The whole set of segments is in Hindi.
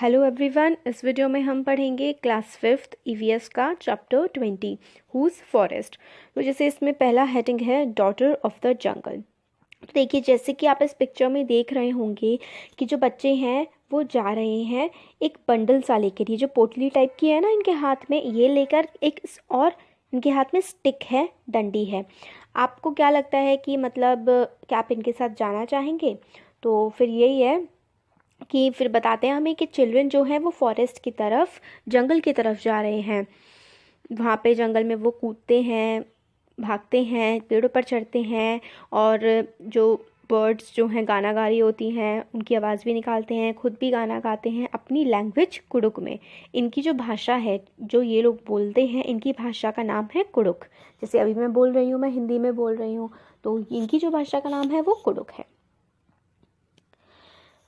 हेलो एवरीवन, इस वीडियो में हम पढ़ेंगे क्लास 5th ईवीएस का चैप्टर 20 हुज फॉरेस्ट। तो जैसे इसमें पहला हेडिंग है डॉटर ऑफ द जंगल। तो देखिए, जैसे कि आप इस पिक्चर में देख रहे होंगे कि जो बच्चे हैं वो जा रहे हैं एक बंडल सा लेकर, ये जो पोटली टाइप की है ना इनके हाथ में, ये लेकर एक और इनके हाथ में स्टिक है, डंडी है। आपको क्या लगता है कि मतलब क्या आप इनके साथ जाना चाहेंगे? तो फिर यही है कि फिर बताते हैं हमें कि चिल्ड्रन जो हैं वो फॉरेस्ट की तरफ, जंगल की तरफ जा रहे हैं। वहाँ पे जंगल में वो कूदते हैं, भागते हैं, पेड़ों पर चढ़ते हैं और जो बर्ड्स जो हैं गाना गा रही होती हैं, उनकी आवाज़ भी निकालते हैं, खुद भी गाना गाते हैं अपनी लैंग्वेज कुडुक में। इनकी जो भाषा है, जो ये लोग बोलते हैं, इनकी भाषा का नाम है कुडुक। जैसे अभी मैं बोल रही हूँ, मैं हिंदी में बोल रही हूँ, तो इनकी जो भाषा का नाम है वो कुडुक है।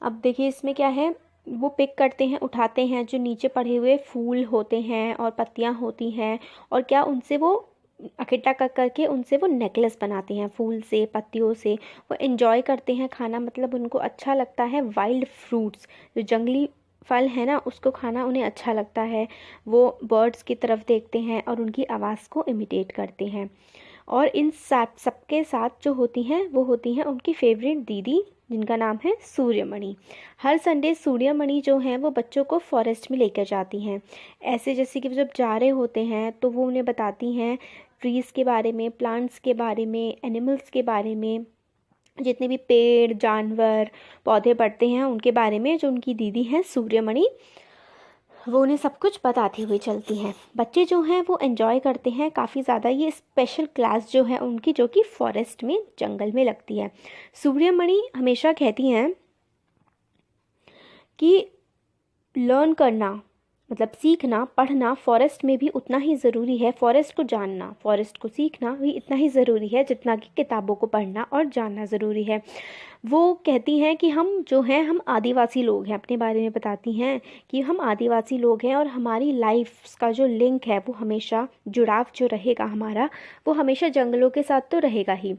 अब देखिए इसमें क्या है, वो पिक करते हैं, उठाते हैं जो नीचे पड़े हुए फूल होते हैं और पत्तियां होती हैं, और क्या उनसे वो इकट्ठा कर करके उनसे वो नेकलेस बनाते हैं, फूल से, पत्तियों से। वो एंजॉय करते हैं खाना, मतलब उनको अच्छा लगता है। वाइल्ड फ्रूट्स, जो जंगली फल है ना, उसको खाना उन्हें अच्छा लगता है। वो बर्ड्स की तरफ देखते हैं और उनकी आवाज़ को इमिटेट करते हैं। और इन सबके साथ जो होती हैं वो होती हैं उनकी फेवरेट दीदी, जिनका नाम है सूर्यमणि। हर संडे सूर्यमणि जो हैं वो बच्चों को फॉरेस्ट में लेकर जाती हैं। ऐसे जैसे कि जब जा रहे होते हैं तो वो उन्हें बताती हैं ट्रीज़ के बारे में, प्लांट्स के बारे में, एनिमल्स के बारे में, जितने भी पेड़, जानवर, पौधे पड़ते हैं उनके बारे में। जो उनकी दीदी हैं सूर्यमणि, वो उन्हें सब कुछ बताती हुई चलती हैं। बच्चे जो हैं वो एंजॉय करते हैं काफ़ी ज़्यादा ये स्पेशल क्लास जो है उनकी, जो कि फॉरेस्ट में, जंगल में लगती है। सूर्यमणि हमेशा कहती हैं कि लर्न करना, मतलब सीखना, पढ़ना फॉरेस्ट में भी उतना ही ज़रूरी है। फॉरेस्ट को जानना, फॉरेस्ट को सीखना भी इतना ही ज़रूरी है जितना कि किताबों को पढ़ना और जानना ज़रूरी है। वो कहती हैं कि हम जो हैं, हम आदिवासी लोग हैं, अपने बारे में बताती हैं कि हम आदिवासी लोग हैं और हमारी लाइफ का जो लिंक है वो हमेशा, जुड़ाव जो रहेगा हमारा, वो हमेशा जंगलों के साथ तो रहेगा ही।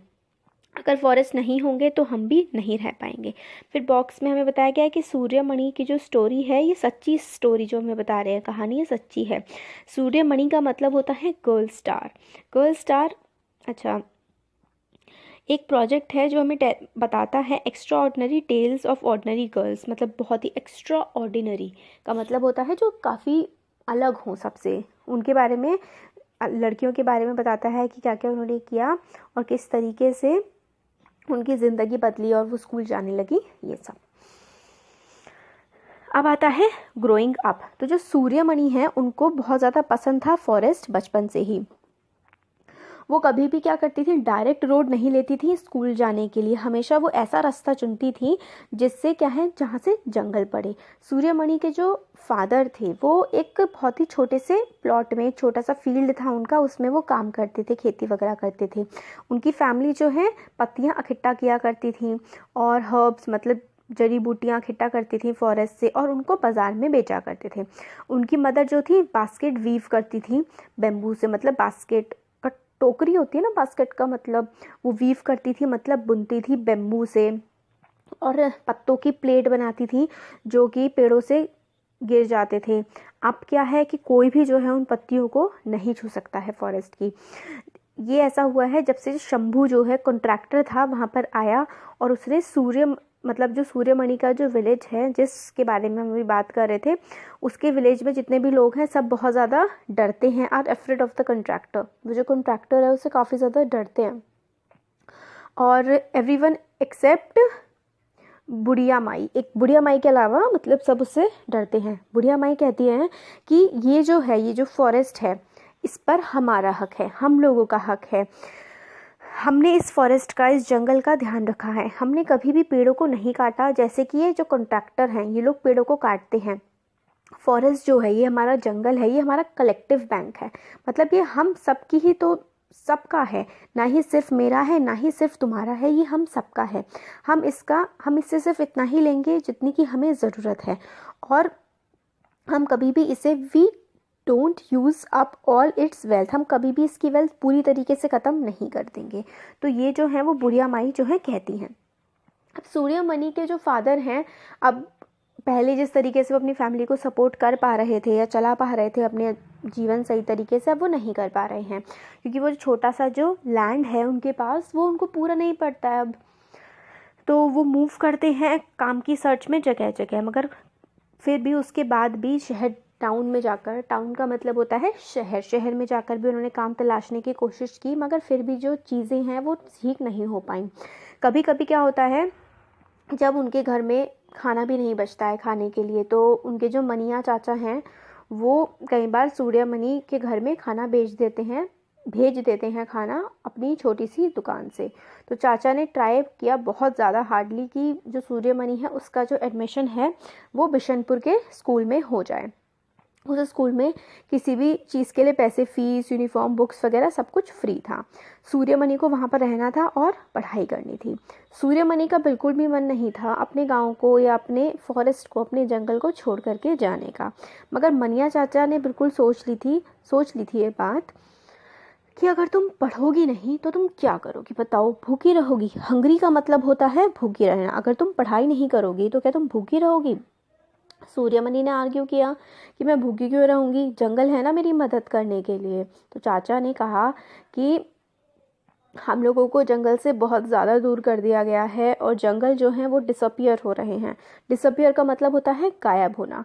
अगर फॉरेस्ट नहीं होंगे तो हम भी नहीं रह पाएंगे। फिर बॉक्स में हमें बताया गया है कि सूर्यमणि की जो स्टोरी है, ये सच्ची स्टोरी जो हमें बता रहे हैं, कहानी ये सच्ची है। सूर्यमणि का मतलब होता है गर्ल स्टार। गर्ल स्टार, अच्छा, एक प्रोजेक्ट है जो हमें बताता है extraordinary tales of ordinary girls. मतलब बहुत ही एक्स्ट्रा ऑर्डिनरी का मतलब होता है जो काफ़ी अलग हो सबसे, उनके बारे में, लड़कियों के बारे में बताता है कि क्या क्या उन्होंने किया और किस तरीके से उनकी ज़िंदगी बदली और वो स्कूल जाने लगी, ये सब। अब आता है ग्रोइंग अप। तो जो सूर्यमणि है उनको बहुत ज़्यादा पसंद था फॉरेस्ट बचपन से ही। वो कभी भी क्या करती थी, डायरेक्ट रोड नहीं लेती थी स्कूल जाने के लिए, हमेशा वो ऐसा रास्ता चुनती थी जिससे क्या है, जहाँ से जंगल पड़े। सूर्यमणि के जो फादर थे वो एक बहुत ही छोटे से प्लॉट में, एक छोटा सा फील्ड था उनका, उसमें वो काम करते थे, खेती वगैरह करते थे। उनकी फैमिली जो है पत्तियाँ इकट्ठा किया करती थी और हर्ब्स, मतलब जड़ी बूटियाँ इकट्ठा करती थी फॉरेस्ट से, और उनको बाज़ार में बेचा करते थे। उनकी मदर जो थी बास्केट वीव करती थी बेम्बू से, मतलब बास्केट का, टोकरी होती है ना बास्केट का मतलब, वो वीव करती थी, मतलब बुनती थी बेम्बू से। और पत्तों की प्लेट बनाती थी जो कि पेड़ों से गिर जाते थे। अब क्या है कि कोई भी जो है उन पत्तियों को नहीं छू सकता है फॉरेस्ट की। ये ऐसा हुआ है जब से शंभू जो है कॉन्ट्रैक्टर था वहाँ पर आया, और उसने मतलब जो सूर्यमणि का जो विलेज है, जिसके बारे में हम अभी बात कर रहे थे, उसके विलेज में जितने भी लोग हैं सब बहुत ज़्यादा डरते हैं, are afraid of the contractor. वो जो कॉन्ट्रैक्टर है उससे काफ़ी ज़्यादा डरते हैं। और एवरीवन एक्सेप्ट बुढ़िया माई, एक बुढ़िया माई के अलावा मतलब सब उससे डरते हैं। बुढ़िया माई कहती हैं कि ये जो है, ये जो फॉरेस्ट है, इस पर हमारा हक है, हम लोगों का हक है। हमने इस फॉरेस्ट का, इस जंगल का ध्यान रखा है, हमने कभी भी पेड़ों को नहीं काटा, जैसे कि ये जो कॉन्ट्रैक्टर हैं ये लोग पेड़ों को काटते हैं। फॉरेस्ट जो है, ये हमारा जंगल है, ये हमारा कलेक्टिव बैंक है, मतलब ये हम सबकी ही, तो सबका है, ना ही सिर्फ मेरा है, ना ही सिर्फ तुम्हारा है, ये हम सबका है। हम इससे सिर्फ इतना ही लेंगे जितनी की हमें ज़रूरत है, और हम कभी भी इसे, we don't use up all its wealth, हम कभी भी इसकी वेल्थ पूरी तरीके से ख़त्म नहीं कर देंगे। तो ये जो है वो बुढ़िया माई जो है कहती हैं। अब सूर्यमणि के जो फादर हैं, अब पहले जिस तरीके से वो अपनी फैमिली को सपोर्ट कर पा रहे थे या चला पा रहे थे अपने जीवन सही तरीके से, अब वो नहीं कर पा रहे हैं, क्योंकि वो छोटा सा जो लैंड है उनके पास वो उनको पूरा नहीं पड़ता है अब। तो वो मूव करते हैं काम की सर्च में जगह जगह, मगर फिर भी उसके बाद भी शहर, टाउन में जाकर, टाउन का मतलब होता है शहर, शहर में जाकर भी उन्होंने काम तलाशने की कोशिश की, मगर फिर भी जो चीज़ें हैं वो ठीक नहीं हो पाई। कभी कभी क्या होता है, जब उनके घर में खाना भी नहीं बचता है खाने के लिए, तो उनके जो मनिया चाचा हैं वो कई बार सूर्यमणि के घर में खाना भेज देते हैं खाना अपनी छोटी सी दुकान से। तो चाचा ने ट्राई किया बहुत ज़्यादा हार्डली कि जो सूर्यमणि है उसका जो एडमिशन है वो बिशनपुर के स्कूल में हो जाए। उस स्कूल में किसी भी चीज़ के लिए पैसे, फीस, यूनिफॉर्म, बुक्स वगैरह सब कुछ फ्री था। सूर्यमणि को वहाँ पर रहना था और पढ़ाई करनी थी। सूर्यमणि का बिल्कुल भी मन नहीं था अपने गांव को या अपने फॉरेस्ट को, अपने जंगल को छोड़ करके जाने का, मगर मनिया चाचा ने बिल्कुल सोच ली थी ये बात कि अगर तुम पढ़ोगी नहीं तो तुम क्या करोगी बताओ, भूखी रहोगी। हंगरी का मतलब होता है भूखी रहना। अगर तुम पढ़ाई नहीं करोगी तो क्या तुम भूखी रहोगी? सूर्यमणि ने आर्ग्यू किया कि मैं भूखी क्यों रहूँगी, जंगल है ना मेरी मदद करने के लिए। तो चाचा ने कहा कि हम लोगों को जंगल से बहुत ज़्यादा दूर कर दिया गया है और जंगल जो हैं वो डिसअपियर हो रहे हैं। डिसअपियर का मतलब होता है गायब होना।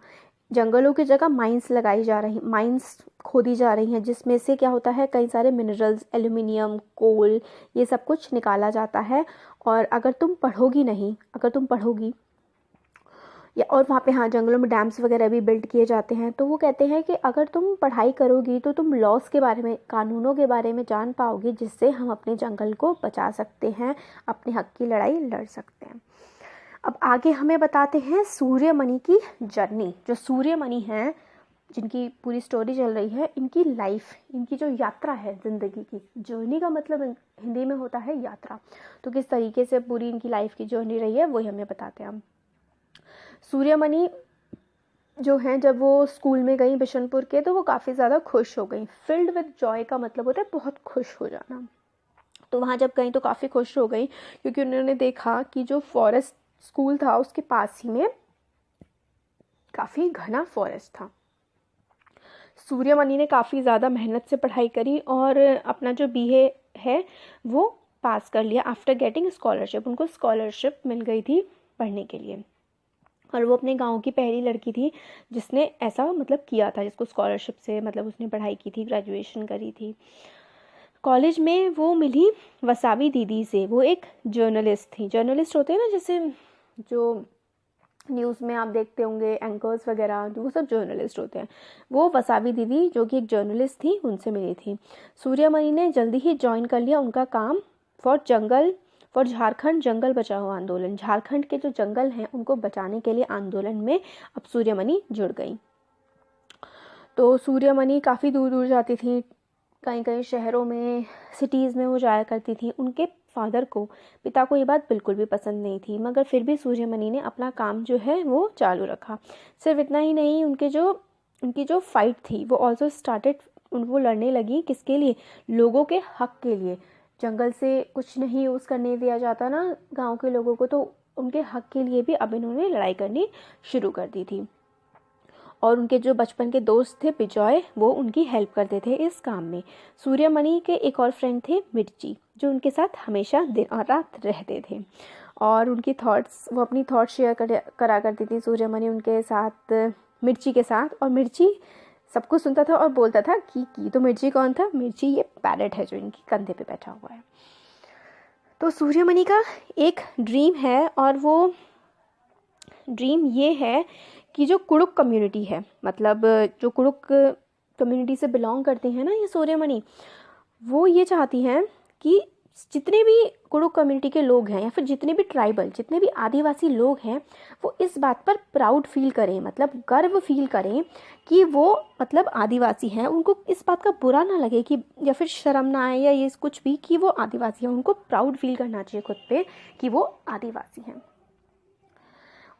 जंगलों की जगह माइंस खोदी जा रही हैं, जिसमें से क्या होता है, कई सारे मिनरल्स, एल्यूमिनियम, कोल, ये सब कुछ निकाला जाता है। और अगर तुम पढ़ोगी या, और वहाँ पे हाँ जंगलों में डैम्स वगैरह भी बिल्ड किए जाते हैं। तो वो कहते हैं कि अगर तुम पढ़ाई करोगी तो तुम लॉस के बारे में, कानूनों के बारे में जान पाओगी, जिससे हम अपने जंगल को बचा सकते हैं, अपने हक की लड़ाई लड़ सकते हैं। अब आगे हमें बताते हैं सूर्यमणि की जर्नी। जो सूर्यमणि हैं, जिनकी पूरी स्टोरी चल रही है, इनकी लाइफ, इनकी जो यात्रा है ज़िंदगी की, जर्नी का मतलब हिंदी में होता है यात्रा। तो किस तरीके से पूरी इनकी लाइफ की जर्नी रही है वही हमें बताते हैं हम। सूर्यमणि जो हैं, जब वो स्कूल में गई बिशनपुर के, तो वो काफ़ी ज़्यादा खुश हो गई। फिल्ड विद जॉय का मतलब होता है बहुत खुश हो जाना। तो वहाँ जब गई तो काफ़ी खुश हो गई, क्योंकि उन्होंने देखा कि जो फॉरेस्ट स्कूल था उसके पास ही में काफ़ी घना फॉरेस्ट था। सूर्यमणि ने काफ़ी ज़्यादा मेहनत से पढ़ाई करी और अपना जो BA है वो पास कर लिया। आफ्टर गेटिंग स्कॉलरशिप, उनको स्कॉलरशिप मिल गई थी पढ़ने के लिए, और वो अपने गांव की पहली लड़की थी जिसने ऐसा मतलब किया था, जिसको स्कॉलरशिप से मतलब उसने पढ़ाई की थी, ग्रेजुएशन करी थी। कॉलेज में वो मिली वसावी दीदी से। वो एक जर्नलिस्ट थी। जर्नलिस्ट होते हैं ना, जैसे जो न्यूज़ में आप देखते होंगे एंकर्स वगैरह, जो वो सब जर्नलिस्ट होते हैं। वो वसावी दीदी जो कि एक जर्नलिस्ट थी, उनसे मिली थी। सूर्यमणि ने जल्दी ही ज्वाइन कर लिया उनका काम फॉर झारखंड जंगल बचाओ आंदोलन। झारखंड के जो जंगल हैं उनको बचाने के लिए आंदोलन में अब सूर्यमणि जुड़ गई। तो सूर्यमणि काफ़ी दूर दूर जाती थी, कई कई शहरों में, सिटीज़ में वो जाया करती थी। उनके पिता को ये बात बिल्कुल भी पसंद नहीं थी, मगर फिर भी सूर्यमणि ने अपना काम जो है वो चालू रखा। सिर्फ इतना ही नहीं, उनकी जो फाइट थी वो ऑल्सो स्टार्टेड। वो लड़ने लगी किसके लिए? लोगों के हक के लिए। जंगल से कुछ नहीं यूज़ करने दिया जाता ना गांव के लोगों को, तो उनके हक के लिए भी अब इन्होंने लड़ाई करनी शुरू कर दी थी। और उनके जो बचपन के दोस्त थे बिजॉय, वो उनकी हेल्प करते थे इस काम में। सूर्यमणि के एक और फ्रेंड थे मिर्ची, जो उनके साथ हमेशा दिन और रात रहते थे, और उनकी वो अपनी थॉट्स शेयर करा करती थी सूर्यमणि उनके साथ, मिर्ची के साथ। और मिर्ची सब कुछ सुनता था और बोलता था की। तो मिर्ची कौन था? मिर्ची ये पैरट है जो इनकी कंधे पे बैठा हुआ है। तो सूर्यमणि का एक ड्रीम है, और वो ड्रीम ये है कि जो कुड़ुक कम्युनिटी है, मतलब जो कुड़ुक कम्युनिटी से बिलोंग करती हैं ना ये सूर्यमणि, वो ये चाहती हैं कि जितने भी कुड़ुक कम्युनिटी के लोग हैं, या फिर जितने भी ट्राइबल, जितने भी आदिवासी लोग हैं, वो इस बात पर प्राउड फील करें, मतलब गर्व फील करें कि वो मतलब आदिवासी हैं। उनको इस बात का बुरा ना लगे कि, या फिर शर्म ना आए या ये कुछ भी, कि वो आदिवासी हैं। उनको प्राउड फील करना चाहिए खुद पे कि वो आदिवासी हैं।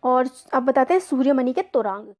और अब बताते हैं सूर्यमणि के तोरंग।